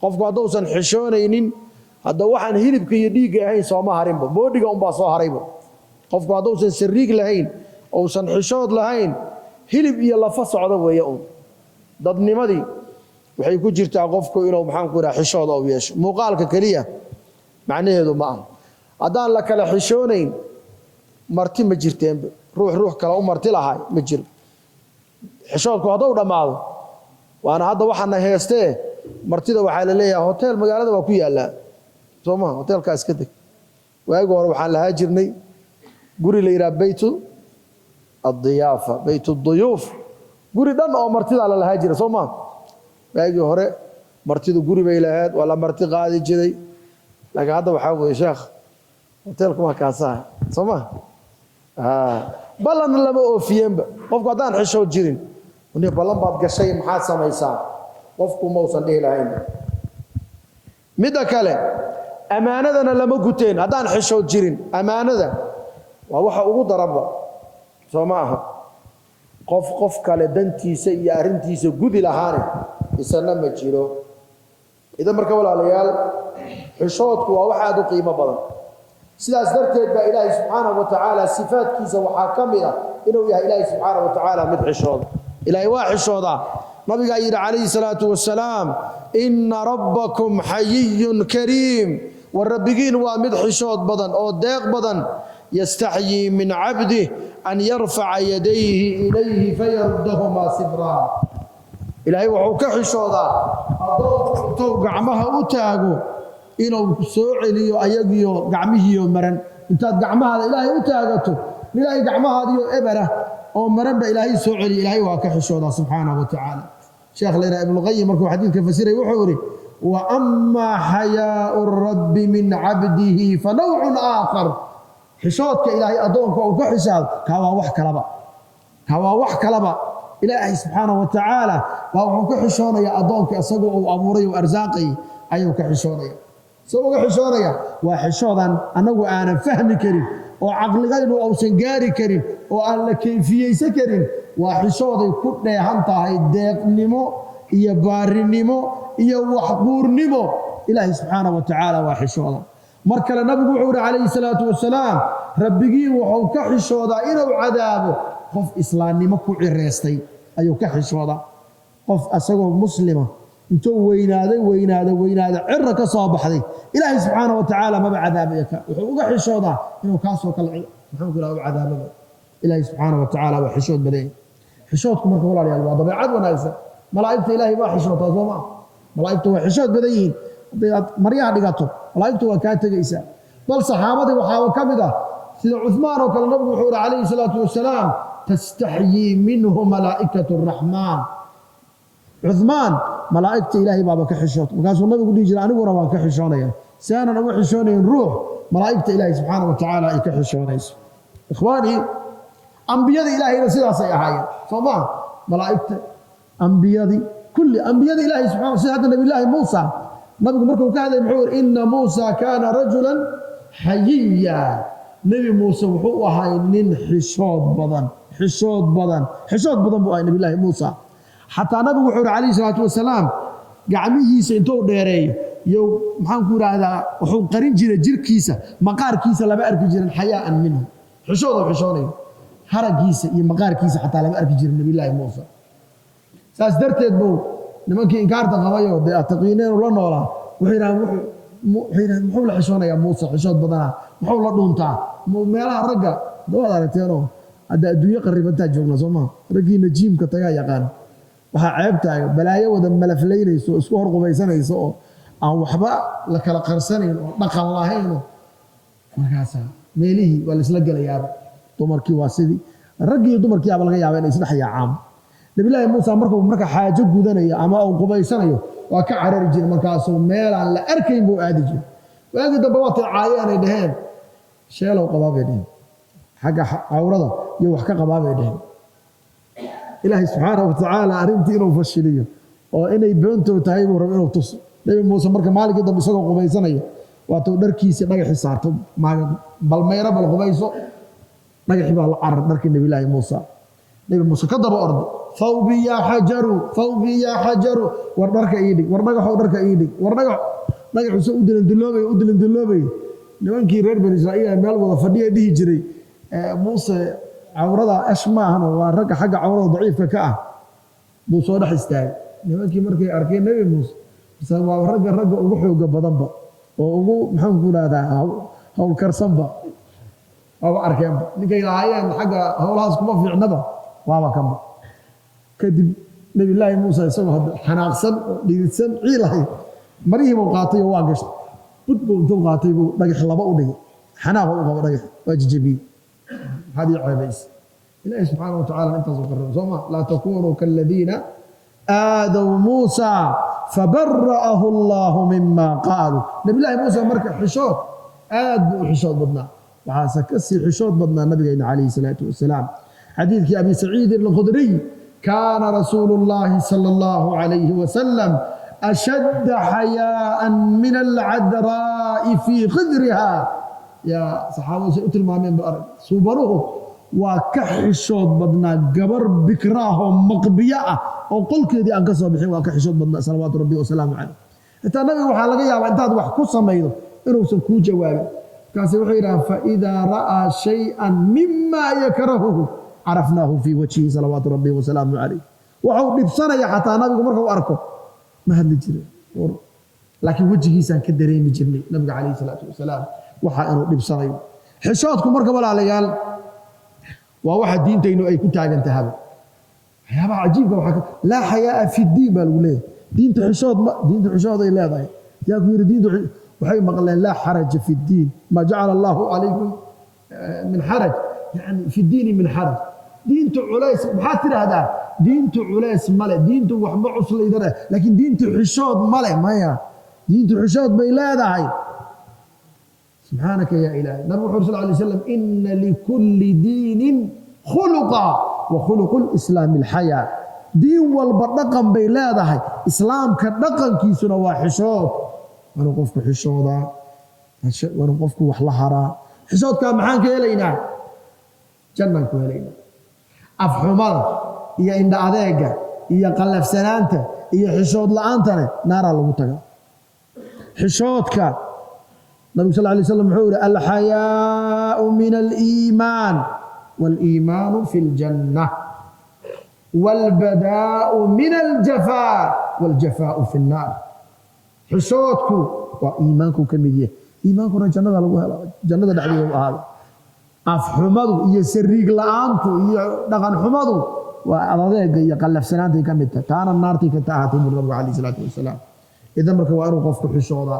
qofku haddausan xishoonaynin hadda waxaan hilibka iyo dhiigga ahayn sooma harinba boodhiga unbaa soo harayba qofku haddausan sariig lahayn ousan xishood lahayn hilib iyo lafa socdo weeye un dadnimadii waxay ku jirtaa qofku inuu maxaan ku yidhaha xishood ou yeesho muuqaalka keliya macnaheedu ma aha haddaan la kala xishoonayn marti ma jirteenba ruux kale u marti lahay ma jiro xishoodku hadduu dhammaado waana hadda waxaana heestee martida waxaa la leeyahay hotel magaalada waa ku yaallaa soo maha hotelkaa iska deg waagi hore waxaan lahaa jirnay guri la yidhaha baytu addiyaafa baytu duyuuf guri dhan oo martidaa la lahaa jira soo maha waagii hore martidu guri bay lahayd waa la marti qaadi jiray laakiin hadda waxaa weeye sheekh hotelku waa kaasaha soo maha ballan lama oofiyeenba qofku haddaan xishood jirin ballan baad gashay maxaad samaysaa qofku mausan dhihi lahayn midda kale ammaanadana lama guteen haddaan xishood jirin ammaanada waa waxa ugu daranba soo ma aha qof kale dantiisa iyo arrintiisa gudi lahaane isana ma jiro idan marka walaalayaal xishoodku waa wax aad u qiimo badan sidaas darteed baa ilaahay subxaanahu wa tacaala sifaadkiisa waxaa ka mid ah inuu yahay ilaahay subxaanahu wa tacaala mid xishooda ilaahay waa xishoodaa nabigaa yidhi calayhi salaatu wasalaam inna rabbakum xayiyun kariim war rabbigiin waa mid xishood badan oo deeq badan yastaxyii min cabdih an yarfaca yadayhi ilayhi fayaruddahumaa sibraa ilaahay wuxuu ka xishoodaa addoonku intuu gacmaha u taago inuu soo celiyo ayagiyo gacmihiiyo maran intaad gacmahaada ilaahay u taagato ilaahay gacmahaadiyo ebera oo maran ba ilaahay soo celiyo ilaahay waa ka xishoodaa subxaanahu wa tacaala sheekh leena ibnu qayyim markuu xadiidka fasiray wuxuu yidhi wa amaa xayaau rabbi min cabdihi fa nawcun aakhar xishoodka ilaahay addoonka uu ka xishaado kaa waa wax kalaba ilaahay subxaanahu wa tacaala baa wuxuu ka xishoonayaa addoonka isagoo uu abuuray oo arsaaqay ayuu ka xishoonaya soo uga xishoonaya waa xishoodan annagu aanan fahmi karin oo caqligaynu uusan gaari karin oo aan la kayfiyeysan karin waa xishooday ku dheehan tahay deeqnimo iyo baarinimo iyo waxquurnimo ilaahay subxaanahu wa tacaala waa xishooda mar kale nabigu wuxuu yidhi calayhi salaatu wasalaam rabbigii wuxuu ka xishoodaa inuu cadaabo qof islaamnimo ku cireystay ayuu ka xishoodaa qof asagoo muslima intuu weynaaday cira ka soo baxday ilaahay subxaanahu wa tacaala maba cadaabaya ka wuxuu uga xishoodaa inuu kaasoo kale muxuu ku u cadaababa ilaahay subxaanahu wa tacaala waa xishood badan xishoodku marka walaalayaal waa dabeecad wanaagsan malaa'igta ilaahay baa xishootaa soo maa malaa'igtu waa xishood badan yihiin hadday aad maryaha dhigato malaa'igtu waa kaa tegaysaa bal saxaabadii waxaaba ka mid ah sida cuthmaan oo kale nabigu wuxuu yidhi calayhi salaatu wasalaam tastaxyii minhu malaa'ikatu araxmaan cuthmaan malaa'igta ilaahay baaba ka xishood markaasuu nabigu dhihi jiray aniguna waan ka xishoonaya si aanan uga xishoonayn ruux malaa'igta ilaahay subxaanahu wa tacaala ay ka xishoonayso ikhwaanii ambiyada ilaahayna sidaasay ahaayeen soo maa malaa'igta ambiyadii kulli ambiyada ilaahay subxaanahu sida hadda nabiyullaahi muusa nabigu markuu ka hadlay muxuu yidhi inna muusa kaana rajulan xayiya nebi muuse wuxuu ahay nin xishood badan buu ahay nabiyullaahi muusa xataa nabigu wuxuu yidhi calayhi salaatu wasalaam gacmihiisa intuu dheereeyo iyo maxaan ku yidhaahdaa wuxuu qarin jiray jirkiisa maqaarkiisa lama arki jirin xayaa'an minhu xishoonayo haragiisa iyo maqaarkiisa xataa lama arki jirin nabiyullaahi muusa saas darteed buu nimankii inkaarta qabayo dee ataqiineenu la noolaa waxay yidhahdeen muxuu la xishoonayaa muuse xishood badanaa muxuu la dhuuntaa meelaha ragga dawaad aragteenoo hadda adduunyo qarribantaa joogna soo maha raggiina jiimka tagaa yaqaan waxaa ceebtaaga balaayo wada malaflaynayso oo isku horqubaysanayso oo aan waxba la kala qarsanayn oo dhaqan lahaynoo markaasaa meelihii waa laisla gelayaaba dumarkii waa sidii raggii iyo dumarkiiaba laga yaaba inay isdhex yaacaan nabiyullaahi muusa markuu marka xaajo gudanayo ama uu qubaysanayo waa ka carari jiray markaasuu meelaan la arkayn buu aadi jiray waagii dambe waa tilcaayeenay dhaheen sheelow qabaa bay dhaheen xagga cawrada iyo wax ka qabaa bay dhaheen ilaahay subxaanahu wa tacaala arrintii inuu fashiliyo oo inay beentoo tahay buu rabo inuu tuso nebi muuse marka maalinkii dambe isagoo qubaysanayo waatuu dharkiisii dhagaxii saarto balmayro bal qubayso dhagaxii baa la carar dharkii nabiyullaahi muusa nebi muuse ka daba ordo ثوبي يا حجر ثوبي يا حجر ورنك إيدي ورنك حودرك إيدي ورنك نجح سو أدلن دلوبي nimankii reer bani Israa'iil meel wada fadhiya dhihi jiray Muuse cawrada ashmaahna waa ragga xagga cawrada daciifka ka ah buu soo dhax istaagay nimankii markay arkeen nabi Muuse waa ragga ugu xooga badanba oo ugu maxaan ku raadaan hawl karsanba oo arkeen ninkay laayeen xagga hawlahaas kuma fiicnaba waaba kanba kadib nabi ilaahi Muuse isagoo xanaaqsan dhigidsan ciilahay marihii uu qaatay oo waa gashay بدبو انتو قاتيبو دغخ لبا ودغ حناق او قبا دغخ واججبي هذه عيبيس الله سبحانه وتعالى انت ذكرهم زما لا تكونوا كالذين آذوا موسى فبرأه الله مما قالوا نبي الله موسى مركه حشود آد حشود بدنا وعاسى كسي حشود بدنا النبي عليه الصلاة والسلام حديث أبي سعيد الخدري كان رسول الله صلى الله عليه وسلم أشد حياء من العذراء في خدرها يا صحابة سئت المامين بأرض صوبروه وكحشود بدنا قبر بكراهم مقبياء وقل كذي أنقصوا بحي وكحشود بدنا صلوات ربي وسلامه عليه أنت نبي وحالك يا وأنت وحكو سميض إنه سنكو جواب كاسي وحيرا فإذا رأى شيئا مما يكرهه عرفناه في وجهه صلوات ربي وسلامه عليه وحو بسنة حتى نبي مركو أركو ما هذا جري لكن وجهي سان كدريمي جرني النبي عليه الصلاه والسلام waxa inuu dhibsanayo xishoodku marka walaalayaal waa waxa diintaynu ay ku taagan tahay waxyaaba cajiibka waxa la hayaa fi diin bal walaay diinta xishood ay leedahay yaa ku yiri diintu waxay maqleen la haraj fi diin ma ja'ala Allah alaykum min haraj yani fi diin min haraj diintu culays maxaa tiraahdaa diintu culays male diintu wax ma cuslaydana laakiin diintu xishood male maya diintu xishood bay leedahay subhanaka ya ilaahi nabi sallallahu alayhi wasallam inna likulli diinin khuluqa wa khuluqul islam al haya diin walba dhaqan bay leedahay islaamka dhaqankiisuna waa xishood wana qofku xishooda wana qofku wax la haraa xishoodka maxaan ka helaynaa jannaan ku helaynaa afxumada iyo indha adeega iyo qalafsanaanta iyo xishood la'aantana naara lagu tagaa xishoodka nabi sallallahu alayhi wasallam wuxuu yiri al hayaa'u min al iimaan wal iimaanu fil jannah wal badaa'u min al jafaa wal jafaa'u fil naar xishoodku waa iimaanku kamid yahay iimaankuna jannada lagu helo jannada dhexdeeda u ahaado afxumadu iyo sariig la'aantu iyo dhaqan xumadu waa adeega iyo qalafsanaanta ka mid tahay taana naartii ka tahatay nabiga kaleey salaatu wasalaam idan marka waa inuu qofku xishooda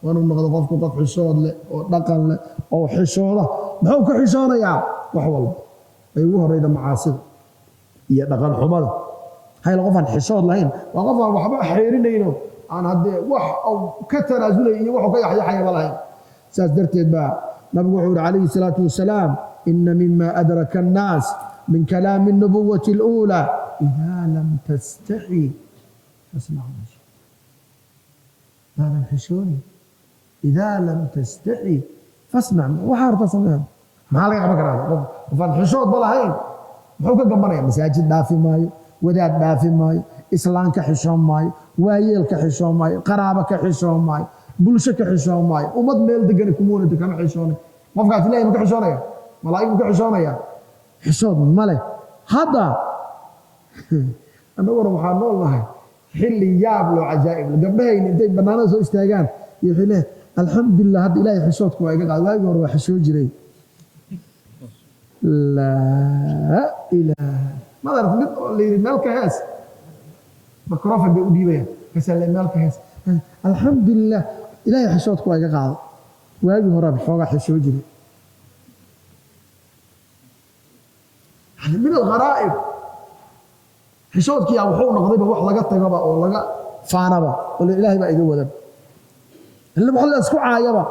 waa inuu noqdo qofku qof xishood leh oo dhaqan leh oo xishooda muxuu ka xishoonayaa wax walba ay ugu horeyda macaasida iyo dhaqan xumada hay qofan xishood lahayn waa qof aan waxba xeerinayno aan hadee wax ka tanaasulay iyo wax ka yaxyaxaya lahayn saas darteed baa nabigu wuxuu عليه الصلاة والسلام إن مما أدرك الناس من كلام النبوة الأولى إذا لم تستحي فاسمع ما شئت هذا الحشوني إذا لم تستحي فاسمع وحارة سمعها ما عليك بكرة فالحشود بلاهين محوكا قمرية مساجد دافي ماي وداد دافي ماي إسلام كحشون ماي وايل كحشون ماي قرابة كحشون ماي بلشة كحشون ماي ومد ميل دقن كمونة كما حشوني qofkaas ilaahay ma ka xishoonaya malaa'ig ka xishoonaya xishood male hada anaguna waxaan noolahay xilli yaab loo cajaa'ib gabdhahayna intay banaanada soo istaagaan iyo xilli alxamdulillah hadda ilaahay xishoodku waa iga qaad waagi hore waa xishoo jiray la ilaaha madar mid meel ka hees mikrofon bay u dhiibayaan kasale meel ka hees alxamdulillah ilaahay xishoodku waa iga qaad واجي هرا بحوغا حشو جري يعني من الغرائب حشود كي وحو نقضيبا wax laga tagaba oo laga faanaba oo ilaahay ba iga wadan اللي بخل اسku caayaba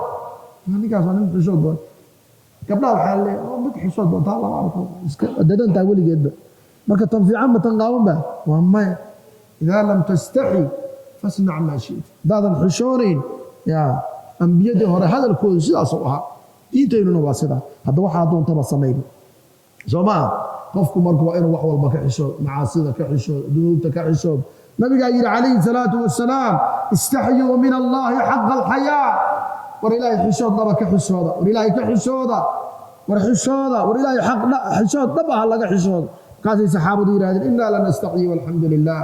ninkaas aan xishood baa gabdhaha waxa la mid xishood baa taa laba arko iska dadanta waligeedba marka tan fiican ma tan qaawan ba waa ma ida lam tastahi fasma' ma shi'ta dadan xishoonin ya ambiyada hore hadalkoodu sidaas oo ahaa diinteenu waa sida hadda waxa doonta ba sameeyay Soomaa qofku marka waa inuu wax walba ka xishoodo macaasida ka xishoodo dunuubta ka xishoodo nabiga yiri calayhi salaatu wasalaam istahyuu min allahi xaqa alxayaa war ilaahay xishood dhaba ka xishooda war ilaahay ka xishooda war xishooda war ilaahay xaq xishood dhaba laga xishoodo kaasay saxaabadu yiraahdeen inna la nastaxyi walhamdulillah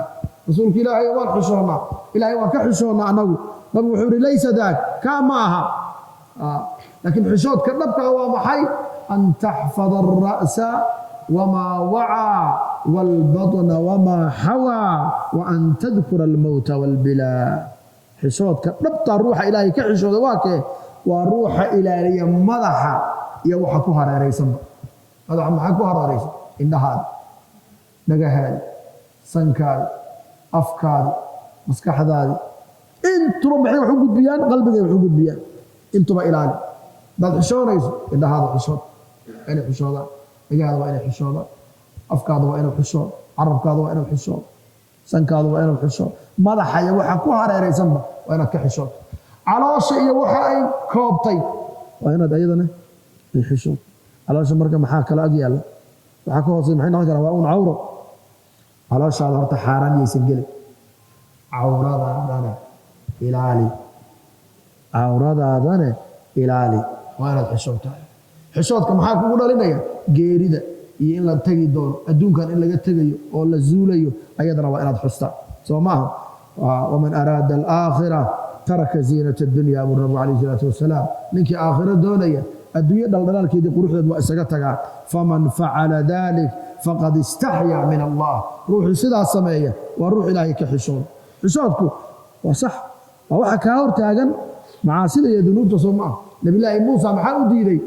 rasuulka ilaahay waan xishoona ilaahay waan ka xishoona anagu nabigu wuxuu yiri laysa daak kama aha laakiin xishoodka dhabka waa maxay an tahfadha ar-ra'sa wama wa'a والبطن وما حوى وأن تذكر الموت والبلا حشودك نبطى الروح إلهي كحشود واكي وروح إلهي مضحى يوحى كهر ريسم هذا عم كهر ريسم إن هذا نجاهل سنكال أفكار مسكح ذلك انتم بحي وحقود بيان قلبك وحقود بيان انتم إلهي بعد حشود ريسم إن هذا حشود أنا حشود نجاهل وأنا حشود afkaada waa inuu xisho carabkaada waa inuu xisho sankaada waa inuu xisho madaxa iyo waxa ku hareeraysanba waa inaad ka xisho caloosha iyo waxa ay koobtay waa inaad ayadana xisho caloosha marka maxaa kala ag yaala waxa ka hooseeya maxay noqon karaa waa un cawro calooshaada horta xaaraan yeysan gelin cawradaadana ilaali waa inaad xishootaa xishoodka maxaa kugu dhalinaya geerida iyo in la tagi doono adduunkan in laga tagayo oo la zuulayo ayadana waa inaad xusta soo maaha waman araada alaakhira taraka ziinata addunya abu nabi calayhi salaatu wasalaam ninkii aakhiro doonaya adduunyo dhaldhalaalkeedii quruxdeed waa isaga tagaa faman facala dalik faqad istaxyaa min allah ruuxii sidaa sameeya waa ruux ilaahay ka xishooda xishoodku waa sax waa waxa kaa hortaagan macaasida iyo dunuubta soo maaha nabillaahi muusa maxaa u diiday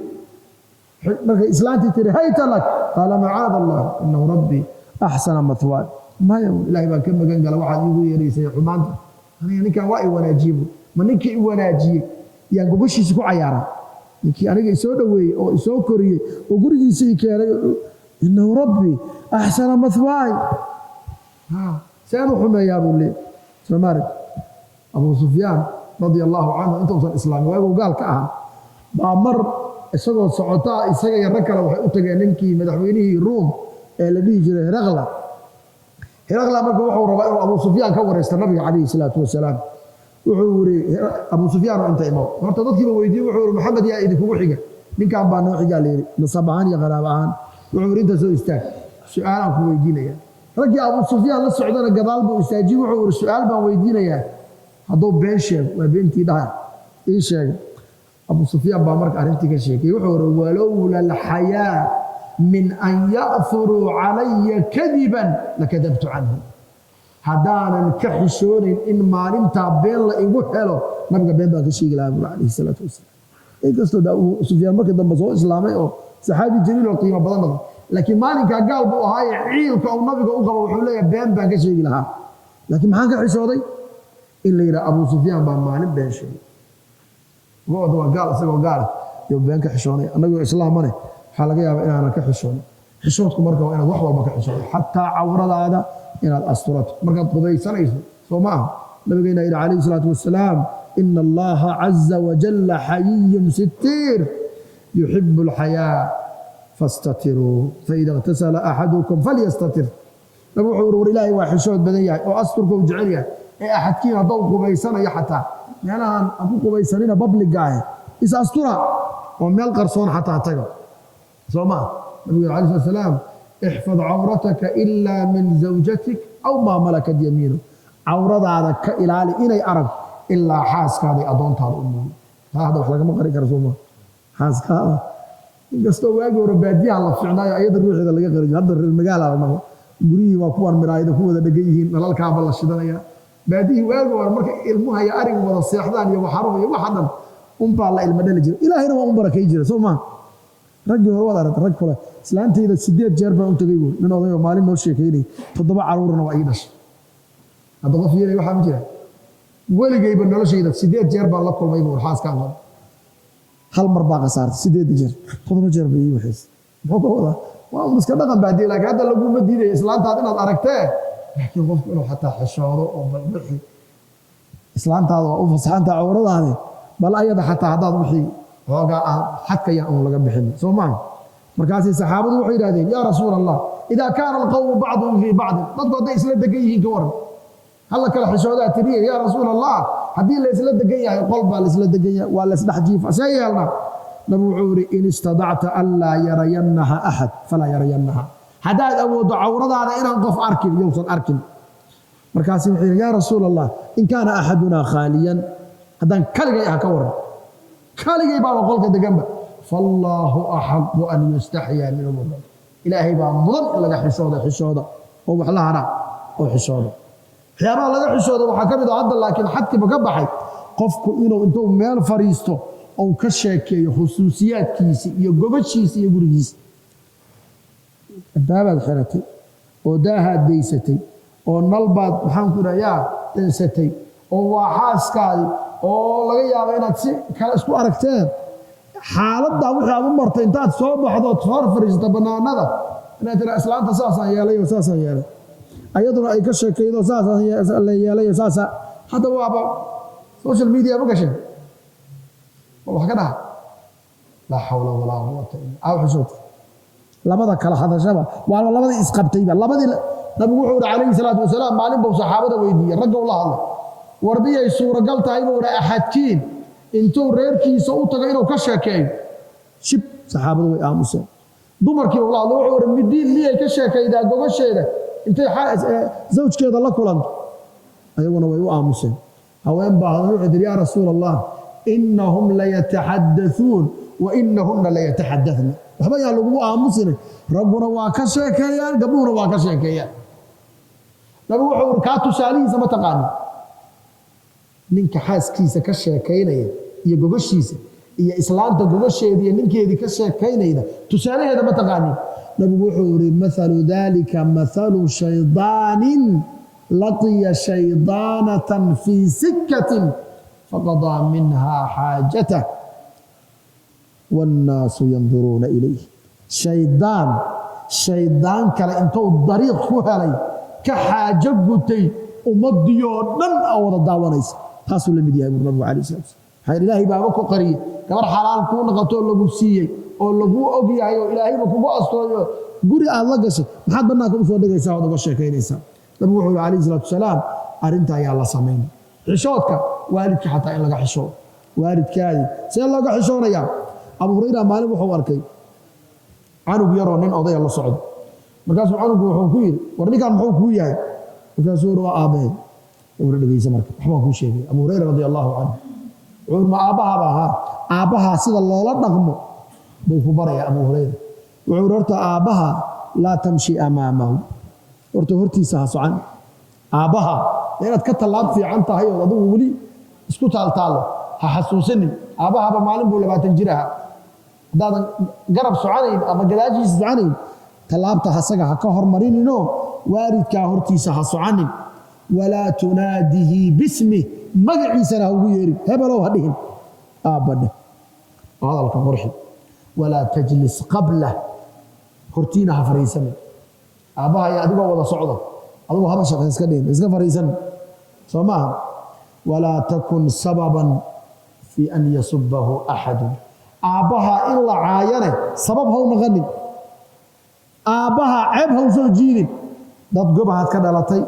markay islaantii tiri hayta lak qaala macaada allah inahu rabbii axsana mathwaay maya ilaahay baan ka magan gala waxaad iigu yeeraysay xumaanta aniga ninkan waa i wanaajiye ma ninkii i wanaajiyey yaan gobashiisa ku cayaaraa ninkii aniga isoo dhoweeyey oo isoo koriyey oo gurigiisa i keenay inahu rabbii axsana mathwaay seen u xumeeyaa buu leeyay soomaalig abuu sufyaan radia allahu canhu intuusan islaamin waaguu gaalka ahaa baa mar isagoo socotaa isaga iyo rag kale waxay u tageen ninkii madaxweynihii ruum ee la dhihi jiray hiraqla marka wuxuu rabaa inuu abuu sufyaan ka wareysto nabiga calayhi salaatu wasalaam wuxuu yiri abuu sufyaan inta imo horta dadkiiba weydiiyey wuxuu yiri maxamed yaa idinkugu xiga ninkan baa noo xiga leeyahay nasab ahaan iyo qaraab ahaan wuxuu yiri inta soo istaag su'aal aan ku weydiinaya raggii abuu sufyaan la socdana gadaal buu istaajiyey wuxuu yiri su'aal baan weydiinayaa hadduu been sheego waa beentii dhahay ii sheegay أبو سفيان بامرك أرنتي كشيء يقول ولولا الحياة من أن يأثروا علي كذبا لكذبت عنه هدانا كحشون إن ما نمت بين لا يقول حلو نبقى بين ذاك الشيء عليه الصلاة والسلام إيه قصده ده سفيان ما كده مزوج إسلامي أو صحابي جميل وقيمة بدنا لكن ما نك قال بو هاي عيل كأو نبقى أقرب وحولي بين ذاك الشيء لها لكن ما هنك حشودي إلا إذا أبو سفيان بامرك بين شيء قوة وقال أسقى قال يبين كحشوني أنا أقول إسلام مني حلقة يا أنا كحشوني حشوتكم مركب أنا ضحى والله كحشوني حتى عورة هذا إلى الأسطورات مركب قضية سنة سو معه نبينا إلى عليه الصلاة والسلام إن الله عز وجل حيي ستير يحب الحياة فاستتروا فإذا اغتسل أحدكم فليستتر نبي حور الله وحشوت بدنيا وأستركم جعليا أحد كينا ضوء قبيسنا يحتى يعني أنا أقول قبيسنا بابليك جاي إذا أسترى ومن القرصون حتى تجا سوما النبي عليه الصلاة والسلام احفظ عورتك إلا من زوجتك أو ما ملكت يمينك عورة على كإلى إلى أرب إلا حاسك هذه أدونت هذا الأمور هذا وحلا ما قريك رسومه حاسك هذا قصته واجي وربادي على فعنا أيضا الروح إذا لقى قريب هذا المجال على ما قريه وقوان مرايد وقوة دقيقين على الكعبة الله الشدنية باديه واجي ورمك المها يا أري ولا السيحدان يا وحرم يا وحدا الله المدلج إلى هنا وأمبرك يجري سوما رجل هو هذا رجل كله سلانتي إذا سديت جربة أنت جيبه من هذا مالين نوشي كيني تضبع عرورنا وأيدش هذا غفير يا حمد ولا جايب النوشي إذا سديت جربة الله كل ما يقول حاس كان هل مربع صار سديت جرب خذوا جربة يوحس هو هذا وأمس كذا كان بعدين لك هذا لو قوم بديله إسلام هذا أركته لكن غفير له حتى حشاره أو بالبحي إسلام هذا وفصحان تعورض هذه بل أيضا حتى هذا وحي وقع حتى يأمر لك بحني سو معه markaasay saxaabadu waxay yidhahdeen yaa rasuul allah idaa kaana alqawmu bacduhum fii bacdin dadku hadday isla degan yihiin ka waran halla kala xishoodaa tiriye yaa rasuul allah haddii la isla degan yahay qol baa la isla degan yahay waa la isdhex jiifa see yeelna nabi wuxuu yidhi in istadacta anlaa yarayannaha axad falaa yarayannaha haddaad awooddo cawradaada inaan qof arkin yowsan arkin markaasi wuxuu yidhi yaa rasuul allah in kaana axadunaa khaaliyan haddaan kaligay ah ka waran kaligay baaba qolka deganba فالله أحق أن يستحيا من المؤمن إلهي بقى مضن لقى حشودة أو محلها أو حشودة حيانا لقى حشودة وحكمت عبد لكن حتى بقبحي قفك إنه أنتم مال فريستو أو كشاكي خصوصيات كيسي يقبت شيسي يقول كيسي الدابة الحركي وداها ديستي ونلبات محمد يا تنستي وواحاس كالي ولقى يا بينات كان اسكو أركتين xaaladda waxa aad u martay intaad soo baxdo toor fariista banaanada inaad tira islaanta saasaan yeelay ayaduna ay ka sheekaydo saasaan la yeelay saasa hada waaba social media ma gashay wax ka dhaha la hawla wala quwwata illa billah labada kala hadashaba waa labada isqabtayba labadii nabigu wuxuu calayhi salaatu wasalaam maalin buu saxaabada weydiiyay ragga ula hadlay warbiyay suuragal tahay inuu ahadkiin intuu reerkiisa u tago inuu ka sheekeeyo shib saxaabadu way aamuseen dumarkii uu laado wuxuu yiri midii liyay ka sheekaydaa gobasheeda intay zawjkeeda la kulanto ayaguna way u aamuseen haween baa wuxuu yiri yaa rasuul allah innahum la yatahaddathun wa innahunna la yatahaddathna waxba yaa lagu aamusin rabbuna waa ka sheekeeyaan gabdhuhuna waa ka sheekeeyaan nabi wuxuu yiri ka tusaalihiisa ma taqaan ninka xaaskiisa ka sheekaynaya iyo gobashiisa iyo islaanta gobasheeda iyo ninkeedii ka sheekaynayda tusaalaheeda ma taqaanin nabigu wuxuu yiri mathalu dhalika mathalu shaydaanin laqiya shaydaanatan fi sikkatin faqadaa minha xaajatah wannaasu yanduruuna ilayh shaydaan kale intuu dariiq ku helay ka xaajo gutay ummadii oo dhan wada daawanaysa taasuu la mid yahay nabigu calayhi salaam waxaa ilaahay baaba ku qariyay gabar xalaal kuu noqoto lagu siiyey oo lagu og yahay oo ilaahayba kugu astooyo guri aad la gashay maxaad bannaanka u soo dhigaysaa ood uga sheekaynaysaa nabigu wuxuu yidhi calayhi salaatu wasalaam arrinta ayaa la samayn xishoodka waalidka xataa in laga xishoodo waalidkaadii see looga xishoonayaa abu hurayra maalin wuxuu arkay canug yaroo nin odaya la socdo markaasuu canugu wuxuu ku yidhi war ninkaan muxuu kuu yahay markaasuu yidhi waa aabbahay abuu dhegeysa marka waxbaan kuu sheegay abu hurayra radi allahu canhu wuxuu ma aabbahaaba ahaa aabbahaa sida loola dhaqmo buu ku barayaa abu hurayra wuxuu yidhi horta aabbaha laa tamshi amaamahu horta hortiisa ha socan aabbaha inaad ka tallaab fiican tahay oo adigu weli isku taaltaalo ha xasuusinin aabbahaaba maalin buu 20 jir ahaa haddaadan garab soconayn ama gadaashiisa soconayn tallaabta asaga ha ka hormarinino waalidkaa hortiisa ha soconin walaa tunaadihi bismih magaciisana ha ugu yeerin hebelow ha dhihin aabbadhe hadalka qurxi walaa tajlis qablah hortiina ha fariisanin aabbaha iyo adigoo wada socdo adigu haba shaqo iska dhihin iska fariisan soo maaha walaa takun sababan fi an yasubbahu axadun aabbaha in la caayane sabab ha u noqonin aabbaha ceeb ha u soo jiidin dad gobahaad ka dhalatay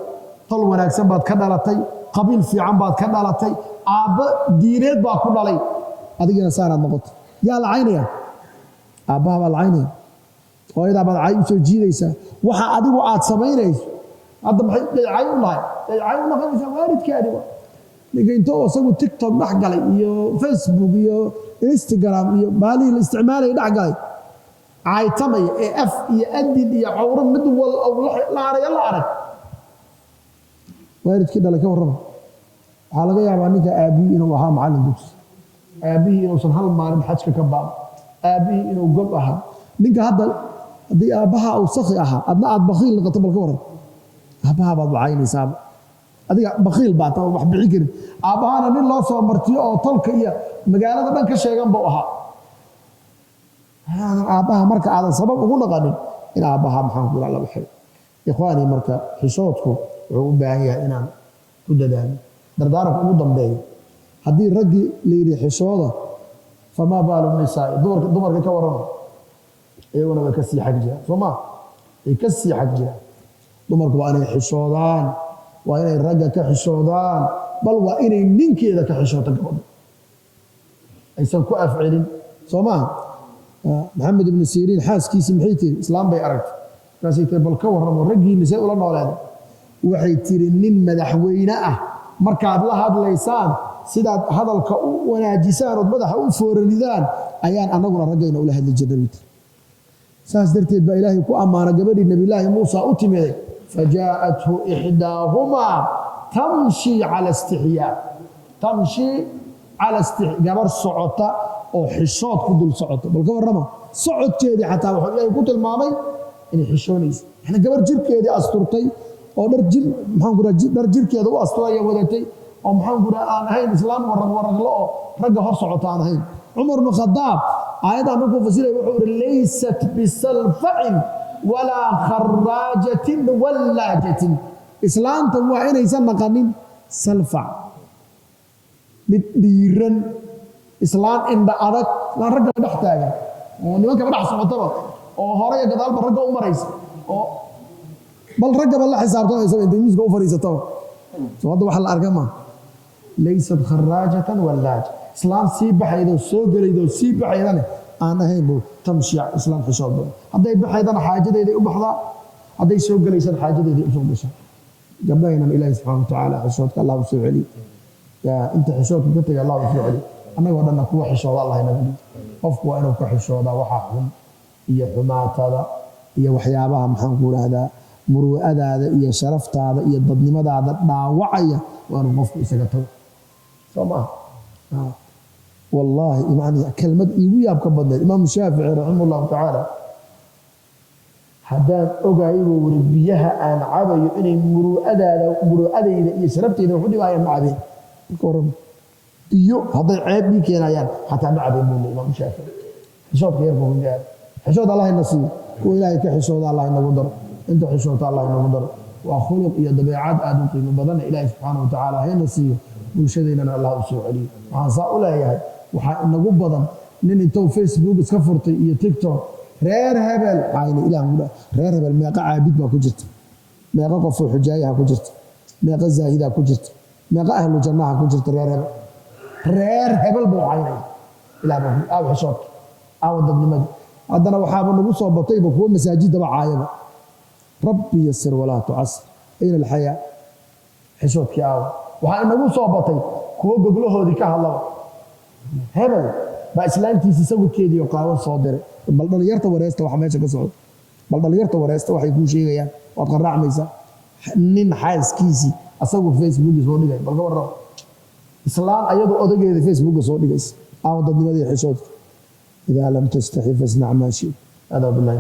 tol wanaagsan baad ka dhalatay qabiil fiican baad ka dhalatay aabba diineed baa ku dhalay adigina saanaad noqoto yaa la caynaya aabbaha baa la caynaya hooyadaa baad cay u soo jiidaysaa waxa adigu aad samaynayso hadda maxay daycay u nahay daycay u noqonaysaa waalidkaadi waa ninka intoo isagu tiktok dhex galay iyo facebook iyo instagram iyo baalihii la isticmaalaya dhex galay caaytamaya ee af iyo adin iyo cawro mid wal la arag waalidkii dhalay ka warrama waxaa laga yaabaa ninka aabbihii inuu ahaa macallin dugsi aabbihii inuusan hal maalin xajka ka baaqo aabbihii inuu gob ahaa ninka hadda haddii aabbaha uu sakhi ahaa adna aad bakiil noqoto bal ka warram aabbaha baad wacaynaysaa adiga bakiil baa taa wax bixi karin aabbahana nin loo soo martiyo oo tolka iyo magaalada dhan ka sheegan buu ahaa haadan aabbaha marka aadan sabab ugu noqonin in aabbaha maxaan ku la waxay ikhwaani marka xishoodku wuxuu u baahan yahay inaan ku dadaalo dardaaranka ugu dambeeyo haddii raggii la yidhi xishooda famaa baalu nisaa'i dumarka ka warrama iyaguna way ka sii xag jiraan sooma ay ka sii xag jiraan dumarku waa inay xishoodaan waa inay ragga ka xishoodaan bal waa inay ninkeeda ka xishooto gabadha aysan ku afcilin sooma maxamed ibn siriin xaaskiisi maxay tiri islaam bay aragtay kaasay tiri bal ka warramo raggiina say ula nooleeday waxay tiri nin madaxweyne ah markaad la hadlaysaan sidaad hadalka u wanaajisaan oo madaxa u fooranidaan ayaan anaguna raggayna ula hadli jirnay saas darteed baa ilaahay ku amaana gabadhii nabiyullaahi muusa u timiday fajaa'athu ihdaahuma tamshi ala istihyaa gabar socota oo xishood ku dul socota bal ka warrama socodkeedii xataa wuxuu ilaahay ku tilmaamay inay xishoonayso yani gabar jirkeedii asturtay oo dhar jirkeeda u asturaya wadatay oo maxaan ku dhaha aan ahayn islaam waraglo oo ragga hor socota aan ahayn cumar bin khadaab aayadda markuu fasiray wuxuu yidhi laysat bisalfacin walaa kharaajatin wallaajatin islaantan waa inaysan naqanin salfac mid dhiiran islaan indha adag islaan ragga dhex taagan oo nimankaba dhex socotaba oo hore iyo gadaalba ragga u maraysa oo bal raggaba la xisaabtamaysa intay miiska u fadhiisataba soo hadda waxa la arka ma laysat kharaajatan wallaaja islaan sii baxaydoo soo gelaydoo sii baxaydana aan ahayn buu tamshi islaan xishood badan hadday baxaydana xaajadeeday u baxdaa hadday soo gelaysana xaajadeeday usoo gashaa gabdhahaynan ilaahi subxaana watacaala xishoodka allah u soo celiyo inta xishoodka ka tegay allah u soo celiyo annagoo dhanna kuwa xishooda allah inaga dhigo qofku waa inuu ka xishoodaa waxa xun iyo xumaatada iyo waxyaabaha maxaan ku idhaahdaa muru'adaada iyo sharaftaada iyo dadnimadaada dhaawacaya waa inuu qofku isaga tago soo maaha والله يعني كلمة يوياب كبدل الإمام الشافعي رحمه الله تعالى حدان أوجاي وربيها أن عبي إن مرؤدا يسربت إذا وحدي ويا معبين كورم يو هذا عيب بي كنا يعني حتى معبين من الإمام الشافعي حشود غير فهم جاد حشود الله النصيب وإلهي كحشود الله إنه قدر أنت حشود الله إنه قدر وخلق يا دبيعات آدم قيمة بدن إلهي سبحانه وتعالى هي النصيب bulshadeenana allah u soo celiyo waxaan saa u leeyahay waxaa inagu badan nin intuu facebook iska furtay iyo tiktok reer hebel ayna ilaah muda reer hebel meeqa caabid baa ku jirta meeqa qof oo xujaayaha ku jirta meeqa zaahida ku jirta meeqa ahlu jannaha ku jirta reer hebel buu caynay ilaah baa aw xishood aw dadnimada haddana waxaaba nagu soo batayba kuwa masaajidaba caayaba rabbi yasir walaa tucasir ayna alxayaa xishoodkii aawa waxaa inagu soo batay kuwa goglahoodii ka hadlaba hebel baa islaantiisii sawirkeedii oo qaawan soo diray bal dhalinyarta wareesta waxa meesha ka socda bal dhalinyarta wareesta waxay kuu sheegayaan waad qaraacmaysaa nin xaaskiisii asagoo facebook soo dhigay bal ka warrama islaan ayadoo odageeda facebook soo dhigaysa aawa dadnimadii xishoodka idaa lam tastaxi fasnac maa shita adaa billahi